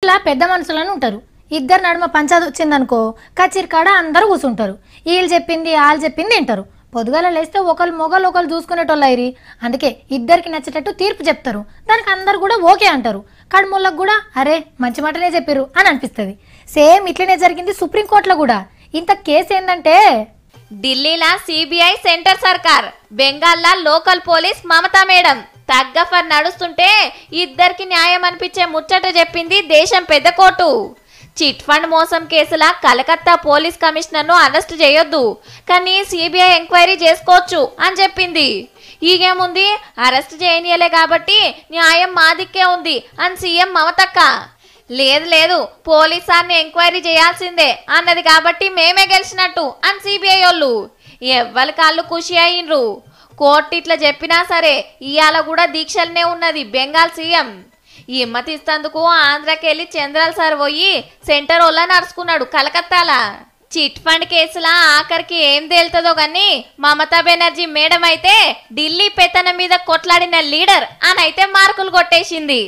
ఇంట్లో పెద్ద మనుషులను ఉంటారు. ఇద్దరు నడుమ పంచాయతీ వచ్చిందనుకో కచ్చిరి కాడ అందరూ కూర్చుంటారు. వీళ్ళు చెప్పింది వాళ్ళు చెప్పింది వింటారు. పొద్దుగాల లేస్తే ఒకరు మొగలు ఒకరు చూసుకునేటోళ్ళైరి. అందుకే ఇద్దరికి నచ్చేటట్టు తీర్పు చెప్తారు. దానికి అందరు కూడా ఓకే అంటారు. కడుముళ్ళకు కూడా అరే మంచి మాటనే చెప్పారు అని అనిపిస్తుంది. సేమ్ ఇట్లనే జరిగింది సుప్రీంకోర్టులో కూడా. ఇంత కేసు ఏంటంటే ఢిల్లీలా సిబిఐ సెంటర్ సర్కార్, బెంగాల్లా లోకల్ పోలీస్ మమతా మేడం తగ్గఫర్ నడుస్తుంటే ఇద్దరికి న్యాయం అనిపించే ముచ్చట చెప్పింది దేశం పెద్ద కోర్టు. చిట్ ఫండ్ మోసం కేసుల కలకత్తా పోలీస్ కమిషనర్ను అరెస్ట్ చేయొద్దు, కానీ సిబిఐ ఎంక్వైరీ చేసుకోవచ్చు అని చెప్పింది. ఈగేముంది, అరెస్ట్ చేయనీయలే కాబట్టి న్యాయం మా దిక్కే ఉంది అని సీఎం మమతక్క. లేదు పోలీస్ సార్ని ఎంక్వైరీ చేయాల్సిందే అన్నది కాబట్టి మేమే గెలిచినట్టు అని సిబిఐ వాళ్ళు. ఎవ్వరి కాళ్ళు ఖుషి అయ్యిండ్రు. కోర్టు ఇట్లా చెప్పినా సరే ఇవాళ కూడా దీక్షలనే ఉన్నది బెంగాల్ సీఎం. ఈ ఇమ్మతిస్తందుకు ఆంధ్రాకెళ్ళి చంద్రాల్ సార్ పోయి సెంటర్ వల్ల నడుచుకున్నాడు కలకత్తాలా. చిట్ ఫండ్ కేసులా ఆఖరికి ఏం తేలుతుందో గాని మమతా బెనర్జీ మేడం అయితే ఢిల్లీ పెత్తనం మీద కొట్లాడిన లీడర్ అని అయితే మార్కులు కొట్టేసింది.